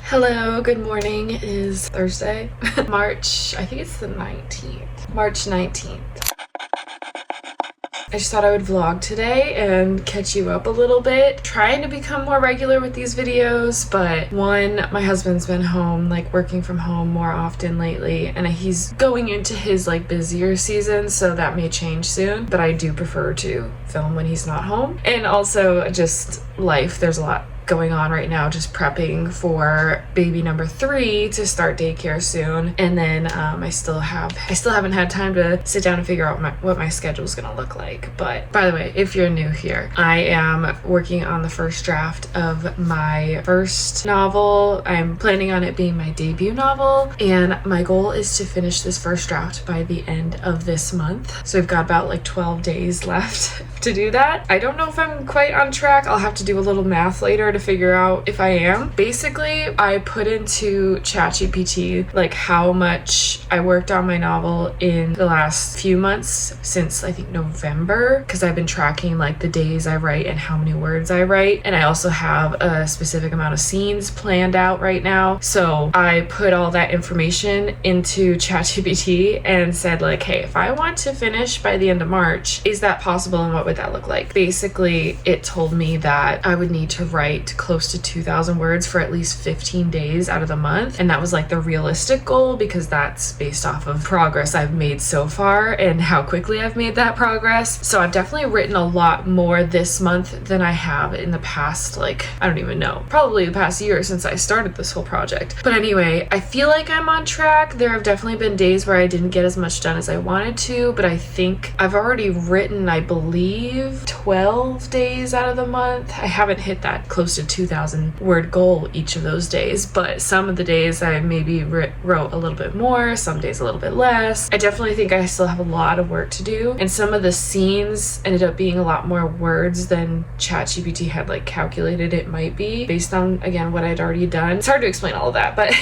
Hello, good morning. It is Thursday, I think it's the 19th, March 19th. I just thought I would vlog today and catch you up a little bit. Trying to become more regular with these videos, but one, my husband's been home, like working from home more often lately, and he's going into his like busier season, so that may change soon, but I do prefer to film when he's not home. And also just life, there's a lot going on right now, just prepping for baby number 3 to start daycare soon, and then I still haven't had time to sit down and figure out what my schedule is gonna look like. But by the way, if you're new here, I am working on the first draft of my first novel. I'm planning on it being my debut novel, and my goal is to finish this first draft by the end of this month. So we've got about like 12 days left to do that. I don't know if I'm quite on track. I'll have to do a little math later to figure out if I am. Basically, I put into ChatGPT like how much I worked on my novel in the last few months since I think November, because I've been tracking like the days I write and how many words I write, and I also have a specific amount of scenes planned out right now. So I put all that information into ChatGPT and said like, hey, if I want to finish by the end of March, is that possible and what would that look like? Basically, it told me that I would need to write close to 2,000 words for at least 15 days out of the month, and that was like the realistic goal because that's based off of progress I've made so far and how quickly I've made that progress. So I've definitely written a lot more this month than I have in the past, like, I don't even know, probably the past year since I started this whole project. But anyway, I feel like I'm on track. There have definitely been days where I didn't get as much done as I wanted to, but I think I've already written, I believe, 12 days out of the month. I haven't hit that close to 2,000 word goal each of those days, but some of the days I maybe wrote a little bit more, some days a little bit less. I definitely think I still have a lot of work to do, and some of the scenes ended up being a lot more words than ChatGPT had like calculated it might be based on, again, what I'd already done. It's hard to explain all of that, but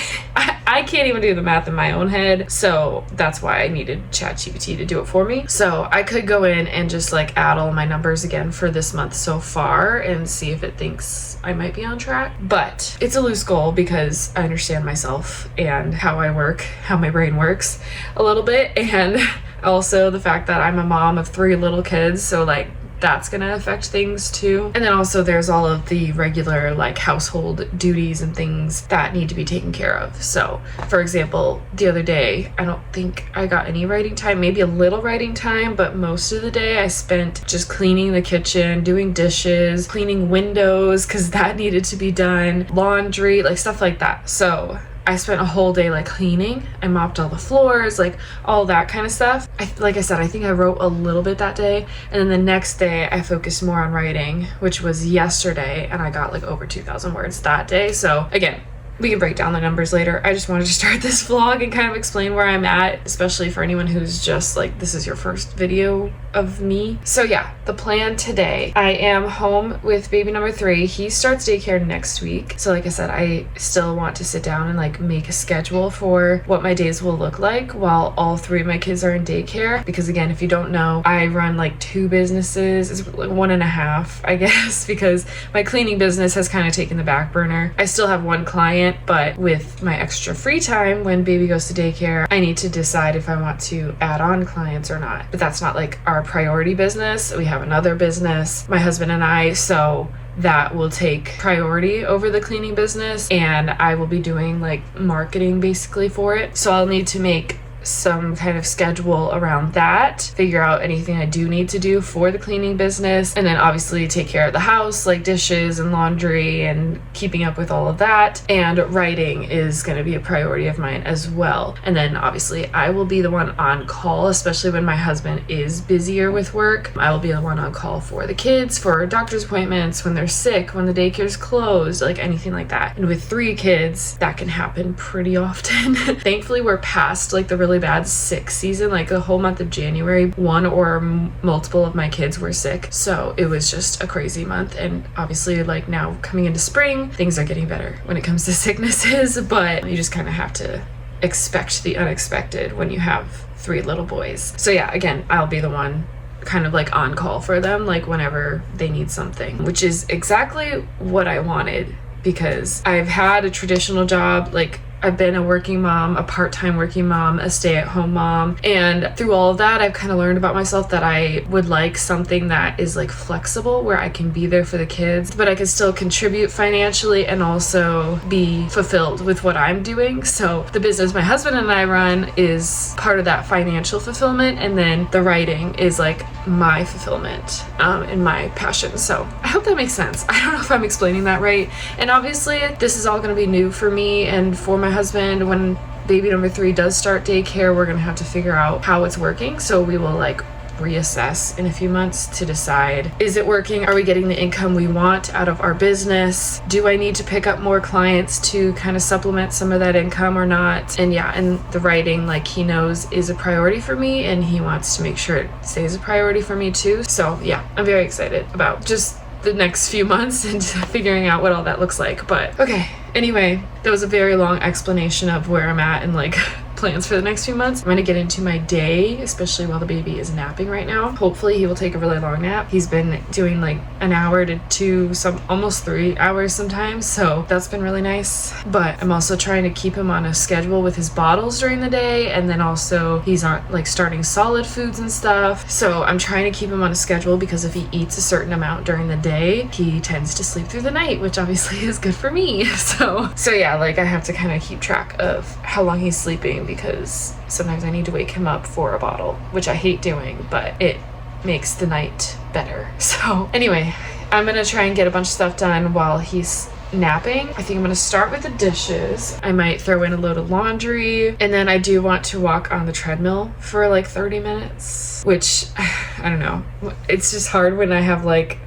I can't even do the math in my own head, so that's why I needed ChatGPT to do it for me. So I could go in and just like add all my numbers again for this month so far and see if it thinks I might be on track. But it's a loose goal because I understand myself and how I work, how my brain works a little bit, and also the fact that I'm a mom of 3 little kids, so like that's gonna affect things too. And then also there's all of the regular like household duties and things that need to be taken care of. So for example, the other day, I don't think I got any writing time, maybe a little writing time, but most of the day I spent just cleaning the kitchen, doing dishes, cleaning windows because that needed to be done, laundry, like stuff like that. So I spent a whole day like cleaning. I mopped all the floors, like all that kind of stuff. Like I said, I think I wrote a little bit that day, and then the next day I focused more on writing, which was yesterday, and I got like over 2,000 words that day. So again, we can break down the numbers later. I just wanted to start this vlog and kind of explain where I'm at, especially for anyone who's just like, this is your first video of me. So yeah, the plan today, I am home with baby number 3. He starts daycare next week. So like I said, I still want to sit down and like make a schedule for what my days will look like while all 3 of my kids are in daycare. Because again, if you don't know, I run like 2 businesses. It's like 1.5, I guess, because my cleaning business has kind of taken the back burner. I still have 1 client, but with my extra free time when baby goes to daycare, I need to decide if I want to add on clients or not. But that's not like our priority business. We have another business, my husband and I, so that will take priority over the cleaning business, and I will be doing like marketing basically for it. So I'll need to make some kind of schedule around that, figure out anything I do need to do for the cleaning business, and then obviously take care of the house, like dishes and laundry and keeping up with all of that. And writing is going to be a priority of mine as well. And then obviously I will be the one on call, especially when my husband is busier with work. I will be the one on call for the kids, for doctor's appointments, when they're sick, when the daycare's closed, like anything like that. And with 3 kids, that can happen pretty often. Thankfully, we're past like the really bad sick season. Like the whole month of January, 1 or multiple of my kids were sick, so it was just a crazy month. And obviously like now coming into spring, things are getting better when it comes to sicknesses, but you just kind of have to expect the unexpected when you have 3 little boys. So yeah, again, I'll be the one kind of like on call for them, like whenever they need something, which is exactly what I wanted because I've had a traditional job, like I've been a working mom, a part-time working mom, a stay-at-home mom, and through all of that I've kind of learned about myself that I would like something that is like flexible, where I can be there for the kids but I can still contribute financially and also be fulfilled with what I'm doing. So the business my husband and I run is part of that financial fulfillment, and then the writing is like my fulfillment and my passion. So I hope that makes sense. I don't know if I'm explaining that right, and obviously this is all going to be new for me and for my husband. When baby number 3 does start daycare, we're gonna have to figure out how it's working, so we will like reassess in a few months to decide, is it working? Are we getting the income we want out of our business? Do I need to pick up more clients to kind of supplement some of that income or not? And yeah, and the writing, like he knows, is a priority for me, and he wants to make sure it stays a priority for me too. So yeah, I'm very excited about just the next few months and figuring out what all that looks like. But okay, anyway, that was a very long explanation of where I'm at and like plans for the next few months. I'm going to get into my day, especially while the baby is napping right now. Hopefully he will take a really long nap. He's been doing like an hour to 2, some almost 3 hours sometimes, so that's been really nice. But I'm also trying to keep him on a schedule with his bottles during the day, and then also he's on like starting solid foods and stuff, so I'm trying to keep him on a schedule, because if he eats a certain amount during the day, he tends to sleep through the night, which obviously is good for me. So yeah, like I have to kind of keep track of how long he's sleeping, because sometimes I need to wake him up for a bottle, which I hate doing, but it makes the night better. So anyway, I'm gonna try and get a bunch of stuff done while he's napping. I think I'm gonna start with the dishes. I might throw in a load of laundry, and then I do want to walk on the treadmill for like 30 minutes, which I don't know. It's just hard when I have like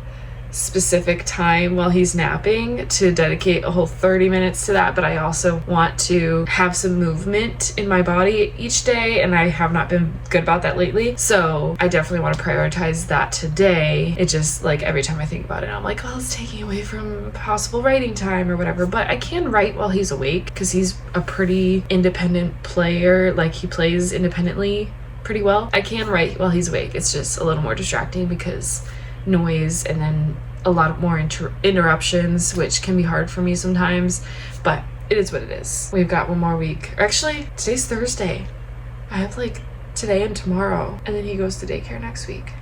specific time while he's napping to dedicate a whole 30 minutes to that, but I also want to have some movement in my body each day, and I have not been good about that lately, so I definitely want to prioritize that today. It just like every time I think about it, I'm like, oh, it's taking away from possible writing time or whatever. But I can write while he's awake, because he's a pretty independent player. Like he plays independently pretty well. I can write while he's awake. It's just a little more distracting because noise and then a lot more interruptions, which can be hard for me sometimes, but it is what it is. We've got one more week. Actually, today's Thursday. I have like today and tomorrow, and then he goes to daycare next week.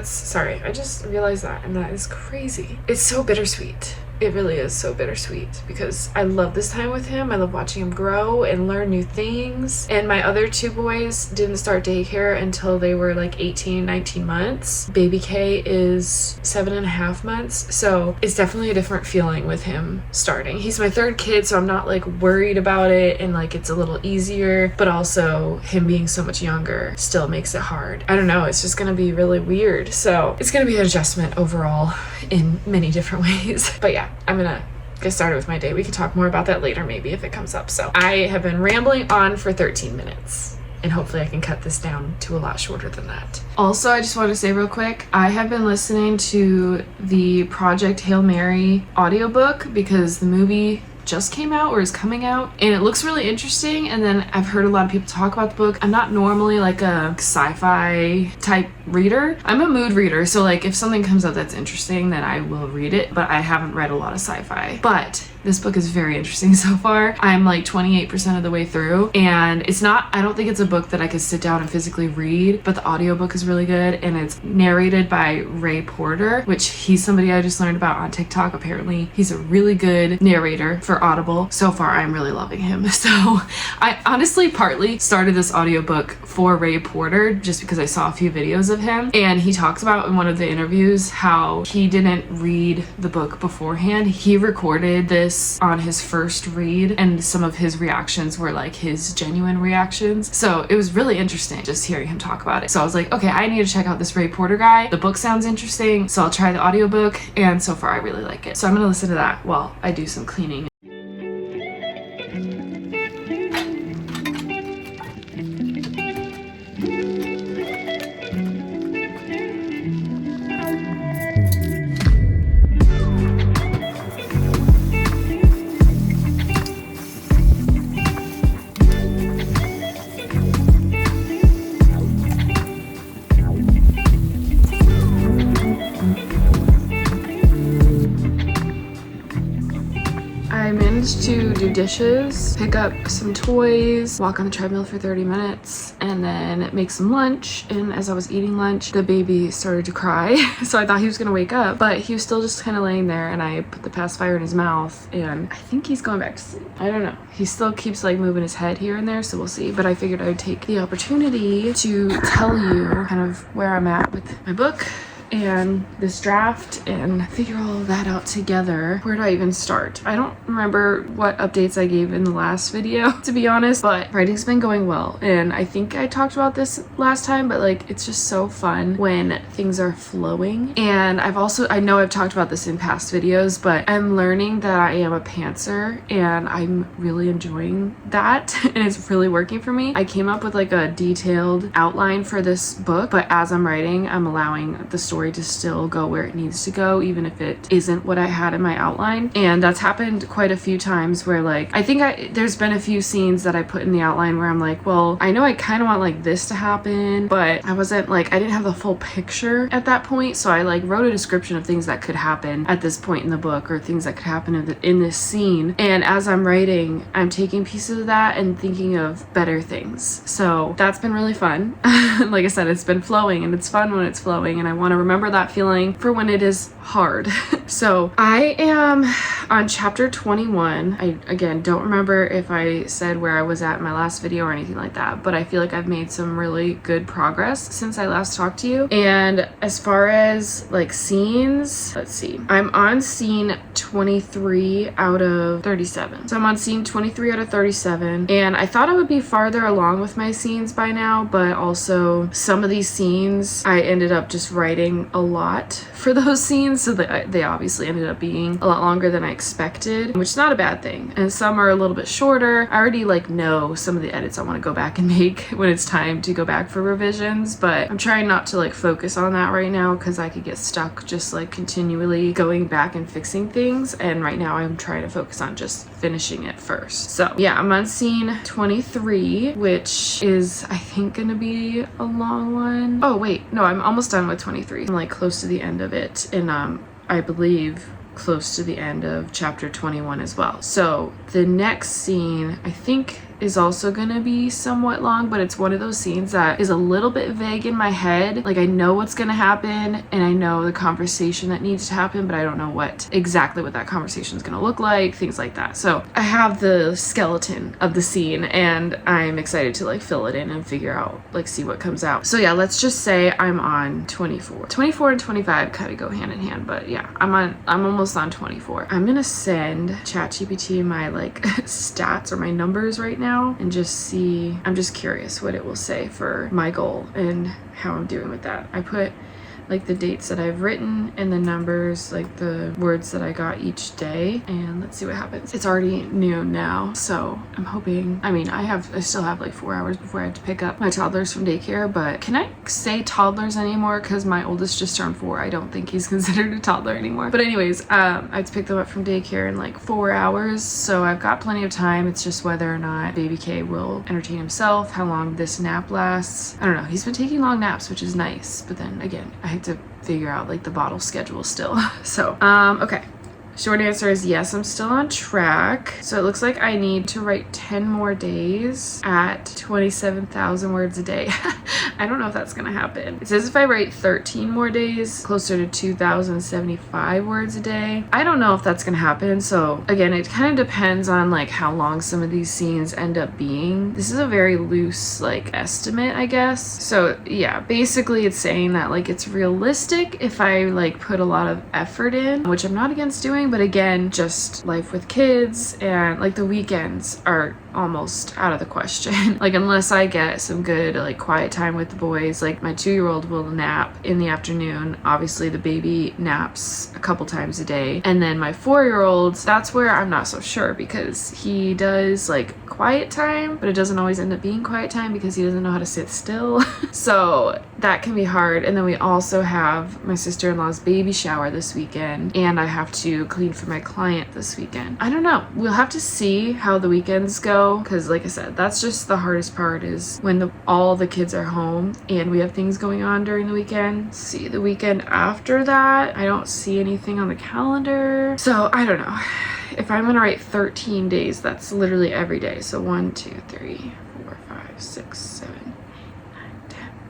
Sorry, I just realized that, and that is crazy. It's so bittersweet. It really is so bittersweet, because I love this time with him. I love watching him grow and learn new things. And my other 2 boys didn't start daycare until they were like 18, 19 months. Baby K is 7.5 months. So it's definitely a different feeling with him starting. He's my 3rd kid, so I'm not like worried about it, and like it's a little easier, but also him being so much younger still makes it hard. I don't know, it's just gonna be really weird. So it's gonna be an adjustment overall in many different ways. But yeah, I'm gonna get started with my day. We can talk more about that later, maybe, if it comes up. So I have been rambling on for 13 minutes, and hopefully I can cut this down to a lot shorter than that. Also, I just want to say real quick, I have been listening to the Project Hail Mary audiobook, because the movie just came out or is coming out, and it looks really interesting. And then I've heard a lot of people talk about the book. I'm not normally like a sci-fi type reader. I'm a mood reader, so like if something comes up that's interesting, then I will read it, but I haven't read a lot of sci-fi. But this book is very interesting so far. I'm like 28% of the way through, and I don't think it's a book that I could sit down and physically read, but the audiobook is really good, and it's narrated by Ray Porter, which he's somebody I just learned about on TikTok. Apparently he's a really good narrator for Audible. So far I'm really loving him. So I honestly partly started this audiobook for Ray Porter just because I saw a few videos of him, and he talks about in one of the interviews how he didn't read the book beforehand. He recorded this on his first read, and some of his reactions were like his genuine reactions. So it was really interesting just hearing him talk about it. So I was like, okay, I need to check out this Ray Porter guy. The book sounds interesting, so I'll try the audiobook, and so far I really like it. So I'm gonna listen to that while I do some cleaning. managed to do dishes, pick up some toys, walk on the treadmill for 30 minutes, and then make some lunch. And as I was eating lunch, the baby started to cry. So I thought he was gonna wake up, but he was still just kind of laying there, and I put the pacifier in his mouth, and I think he's going back to sleep. I don't know. He still keeps like moving his head here and there, so we'll see. But I figured I would take the opportunity to tell you kind of where I'm at with my book and this draft and figure all of that out together. Where do I even start? I don't remember what updates I gave in the last video, to be honest, but writing's been going well. And I think I talked about this last time, but like, it's just so fun when things are flowing. And I know I've talked about this in past videos, but I'm learning that I am a pantser, and I'm really enjoying that. And it's really working for me. I came up with like a detailed outline for this book, but as I'm writing, I'm allowing the story to still go where it needs to go, even if it isn't what I had in my outline. And that's happened quite a few times where like, I think there's been a few scenes that I put in the outline where I'm like, well, I know I kind of want like this to happen, but I didn't have the full picture at that point. So I like wrote a description of things that could happen at this point in the book, or things that could happen in this scene. And as I'm writing, I'm taking pieces of that and thinking of better things. So that's been really fun. Like I said, it's been flowing, and it's fun when it's flowing, and I want to remember that feeling for when it is hard. So I am on chapter 21. I again don't remember if I said where I was at in my last video or anything like that, but I feel like I've made some really good progress since I last talked to you. And as far as like scenes, let's see, I'm on scene 23 out of 37. So I'm on scene 23 out of 37, and I thought I would be farther along with my scenes by now, but also some of these scenes I ended up just writing a lot for those scenes, so they obviously ended up being a lot longer than I expected, which is not a bad thing. And some are a little bit shorter. I already like know some of the edits I want to go back and make when it's time to go back for revisions, but I'm trying not to like focus on that right now, because I could get stuck just like continually going back and fixing things, and right now I'm trying to focus on just finishing it first. So yeah, I'm on scene 23, which is I think gonna be a long one. Oh wait, no, I'm almost done with 23. I'm like close to the end of it, and I believe close to the end of chapter 21 as well. So the next scene I think is also gonna be somewhat long, but it's one of those scenes that is a little bit vague in my head. Like I know what's gonna happen, and I know the conversation that needs to happen, but I don't know exactly what that conversation is gonna look like, things like that. So I have the skeleton of the scene, and I'm excited to like fill it in and figure out, like, see what comes out. So yeah, let's just say I'm on 24. 24 and 25 kind of go hand in hand, but yeah, I'm almost on 24. I'm gonna send ChatGPT my like stats or my numbers right now and just see. I'm just curious what it will say for my goal and how I'm doing with that. I put like the dates that I've written and the numbers, like the words that I got each day, and let's see what happens. It's already noon now, so I'm hoping, I still have like 4 hours before I have to pick up my toddlers from daycare, but can I say toddlers anymore? Because my oldest just turned 4. I don't think he's considered a toddler anymore. But anyways, I have to pick them up from daycare in like 4 hours, so I've got plenty of time. It's just whether or not baby K will entertain himself, how long this nap lasts. I don't know. He's been taking long naps, which is nice, but then again, I had to figure out like the bottle schedule still. So okay, short answer is yes, I'm still on track. So it looks like I need to write 10 more days at 27,000 words a day. I don't know if that's gonna happen. It says if I write 13 more days, closer to 2,075 words a day. I don't know if that's gonna happen. So again, it kind of depends on like how long some of these scenes end up being. This is a very loose like estimate, I guess. So yeah, basically it's saying that like it's realistic if I like put a lot of effort in, which I'm not against doing, but again, just life with kids and like the weekends are almost out of the question. Like unless I get some good like quiet time with the boys, like my 2-year-old will nap in the afternoon. Obviously the baby naps a couple times a day, and then my 4-year-old, that's where I'm not so sure, because he does like quiet time, but it doesn't always end up being quiet time because he doesn't know how to sit still. So that can be hard. And then we also have my sister-in-law's baby shower this weekend, and I have to clean for my client this weekend. I don't know, we'll have to see how the weekends go, because like I said, that's just the hardest part, is when all the kids are home and we have things going on during the weekend. See, the weekend after that, I don't see anything on the calendar, so I don't know. if I'm gonna write 13 days, that's literally every day. So 1, 2, 3, 4, 5, 6, 7,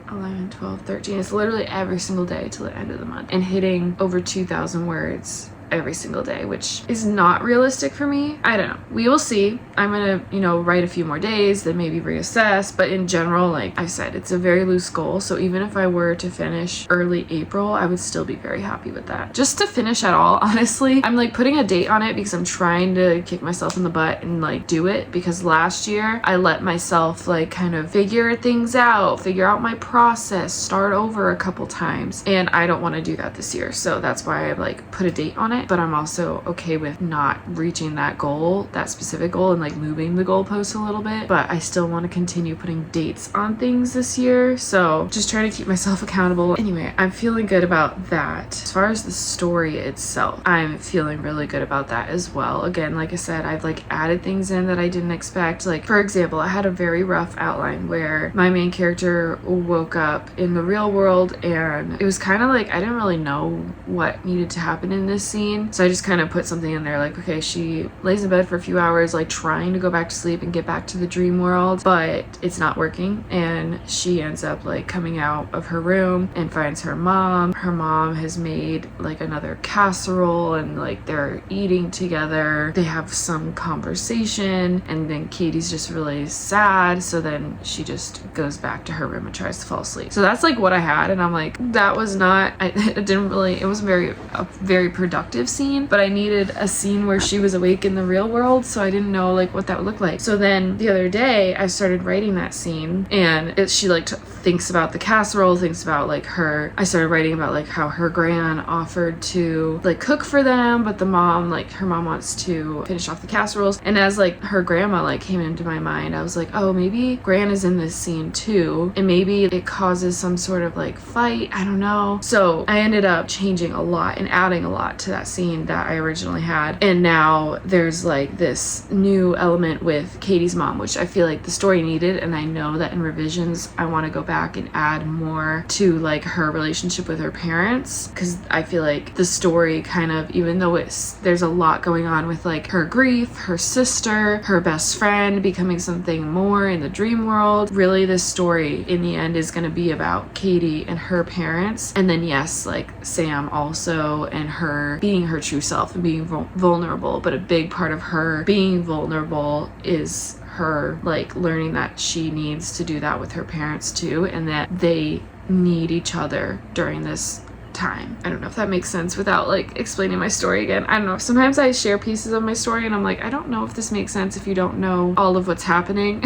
11, 12, 13. It's literally every single day till the end of the month, and hitting over 2,000 words every single day, which is not realistic for me. I don't know. We will see. I'm gonna, write a few more days, then maybe reassess. But in general, like I said, it's a very loose goal. So even if I were to finish early April, I would still be very happy with that. Just to finish at all, honestly, I'm like putting a date on it because I'm trying to kick myself in the butt and like do it, because last year I let myself like kind of figure things out, figure out my process, start over a couple times, and I don't want to do that this year. So that's why I like put a date on it. But I'm also okay with not reaching that goal, that specific goal, and like moving the goalpost a little bit. But I still want to continue putting dates on things this year. So just trying to keep myself accountable. Anyway, I'm feeling good about that. As far as the story itself, I'm feeling really good about that as well. Again, like I said, I've like added things in that I didn't expect. Like, for example, I had a very rough outline where my main character woke up in the real world, and it was kind of like I didn't really know what needed to happen in this scene. So I just kind of put something in there like, okay, she lays in bed for a few hours, like trying to go back to sleep and get back to the dream world, but it's not working. And she ends up like coming out of her room and finds her mom. Her mom has made like another casserole, and like they're eating together. They have some conversation, and then Katie's just really sad. So then she just goes back to her room and tries to fall asleep. So that's like what I had. And I'm like, that was not, it was a very productive scene, but I needed a scene where she was awake in the real world, so I didn't know like what that would look like. So then the other day I started writing that scene, and she like thinks about the casserole, thinks about like I started writing about like how her gran offered to like cook for them, but her mom wants to finish off the casseroles. And as like her grandma like came into my mind, I was like, oh, maybe Gran is in this scene too, and maybe it causes some sort of like fight, I don't know. So I ended up changing a lot and adding a lot to that scene that I originally had, and now there's like this new element with Katie's mom, which I feel like the story needed. And I know that in revisions I want to go back and add more to like her relationship with her parents, because I feel like the story kind of, even though there's a lot going on with like her grief, her sister, her best friend becoming something more in the dream world, really this story in the end is going to be about Katie and her parents, and then yes, like Sam also, and her being her true self and being vulnerable. But a big part of her being vulnerable is her like learning that she needs to do that with her parents too, and that they need each other during this time. I don't know if that makes sense without like explaining my story again. I don't know. Sometimes I share pieces of my story and I'm like, I don't know if this makes sense if you don't know all of what's happening.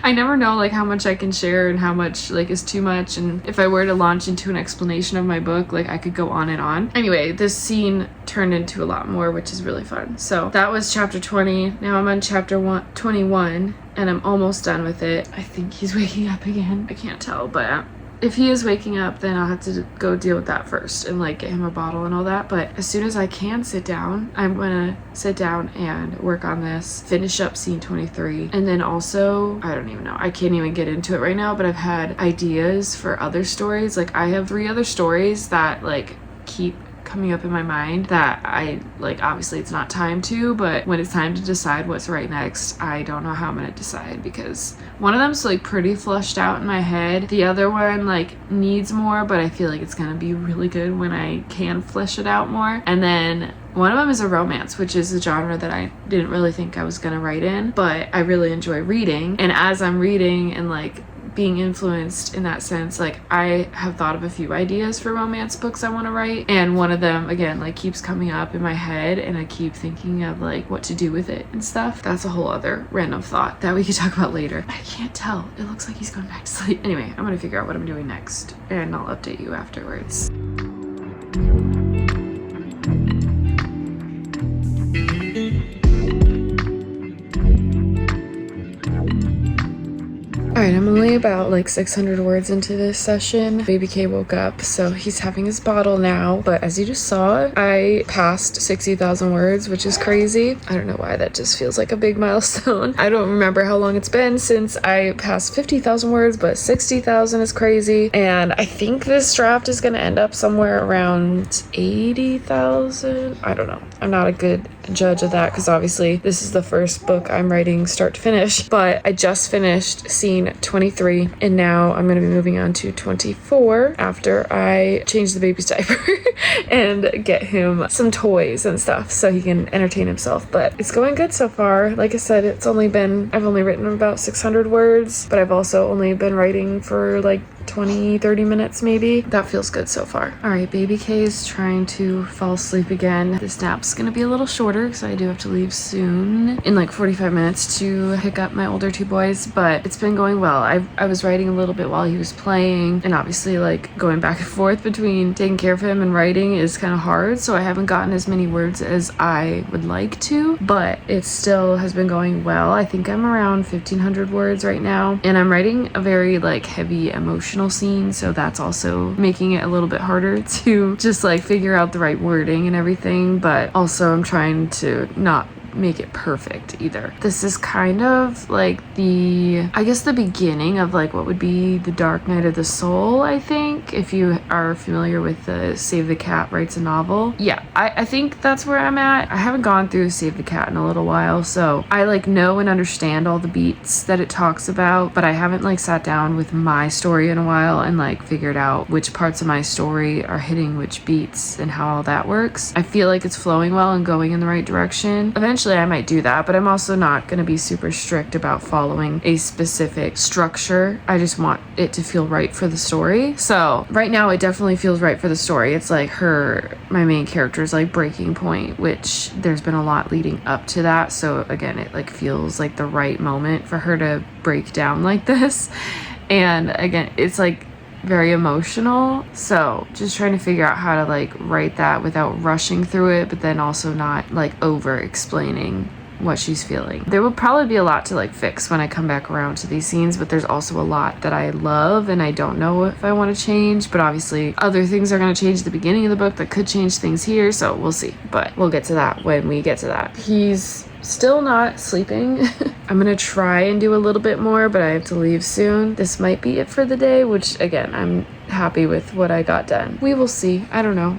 I never know like how much I can share and how much like is too much. And if I were to launch into an explanation of my book, like I could go on and on. Anyway, this scene turned into a lot more, which is really fun. So that was chapter 20. Now I'm on chapter 21 and I'm almost done with it. I think he's waking up again. I can't tell, but if he is waking up, then I'll have to go deal with that first and like get him a bottle and all that. But as soon as I can sit down, I'm gonna sit down and work on this, finish up scene 23. And then also, I don't even know, I can't even get into it right now, but I've had ideas for other stories. Like I have 3 other stories that like keep coming up in my mind that I like, obviously it's not time to, but when it's time to decide what's right next, I don't know how I'm gonna decide, because one of them's like pretty flushed out in my head. The other one like needs more, but I feel like it's gonna be really good when I can flesh it out more. And then one of them is a romance, which is a genre that I didn't really think I was gonna write in, but I really enjoy reading. And as I'm reading and like being influenced in that sense, like I have thought of a few ideas for romance books I want to write, and one of them again like keeps coming up in my head and I keep thinking of like what to do with it and stuff. That's a whole other random thought that we could talk about later. I can't tell, it looks like he's going back to sleep. Anyway, I'm gonna figure out what I'm doing next and I'll update you afterwards. Alright, I'm only about like 600 words into this session. Baby K woke up, so he's having his bottle now. But as you just saw, I passed 60,000 words, which is crazy. I don't know why, that just feels like a big milestone. I don't remember how long it's been since I passed 50,000 words, but 60,000 is crazy. And I think this draft is going to end up somewhere around 80,000. I don't know. I'm not a good judge of that, because obviously this is the first book I'm writing start to finish. But I just finished scene 23, and now I'm going to be moving on to 24 after I change the baby's diaper and get him some toys and stuff so he can entertain himself. But it's going good so far. Like I said, I've only written about 600 words, but I've also only been writing for like 20-30 minutes maybe. That feels good so far. All right, baby K is trying to fall asleep again. This nap's gonna be a little shorter because I do have to leave soon in like 45 minutes to pick up my older two boys, but it's been going well. I was writing a little bit while he was playing, and obviously like going back and forth between taking care of him and writing is kind of hard, so I haven't gotten as many words as I would like to, but it still has been going well. I think I'm around 1,500 words right now, and I'm writing a very like heavy emotional scene, so that's also making it a little bit harder to just like figure out the right wording and everything, but also I'm trying to not make it perfect either. This is kind of like I guess the beginning of like what would be the Dark Night of the Soul, I think, if you are familiar with the Save the Cat writes a novel. Yeah, I think that's where I'm at. I haven't gone through Save the Cat in a little while, so I like know and understand all the beats that it talks about, but I haven't like sat down with my story in a while and like figured out which parts of my story are hitting which beats and how all that works. I feel like it's flowing well and going in the right direction. Eventually I might do that, but I'm also not going to be super strict about following a specific structure. I just want it to feel right for the story. So right now it definitely feels right for the story. It's like my main character's like breaking point, which there's been a lot leading up to that. So again, it like feels like the right moment for her to break down like this. And again, it's like very emotional, so just trying to figure out how to like write that without rushing through it, but then also not like over explaining what she's feeling. There will probably be a lot to like fix when I come back around to these scenes, but there's also a lot that I love and I don't know if I want to change, but obviously other things are going to change at the beginning of the book that could change things here, so we'll see, but we'll get to that when we get to that. He's still not sleeping. I'm gonna try and do a little bit more, but I have to leave soon. This might be it for the day, which again, I'm happy with what I got done. We will see. I don't know.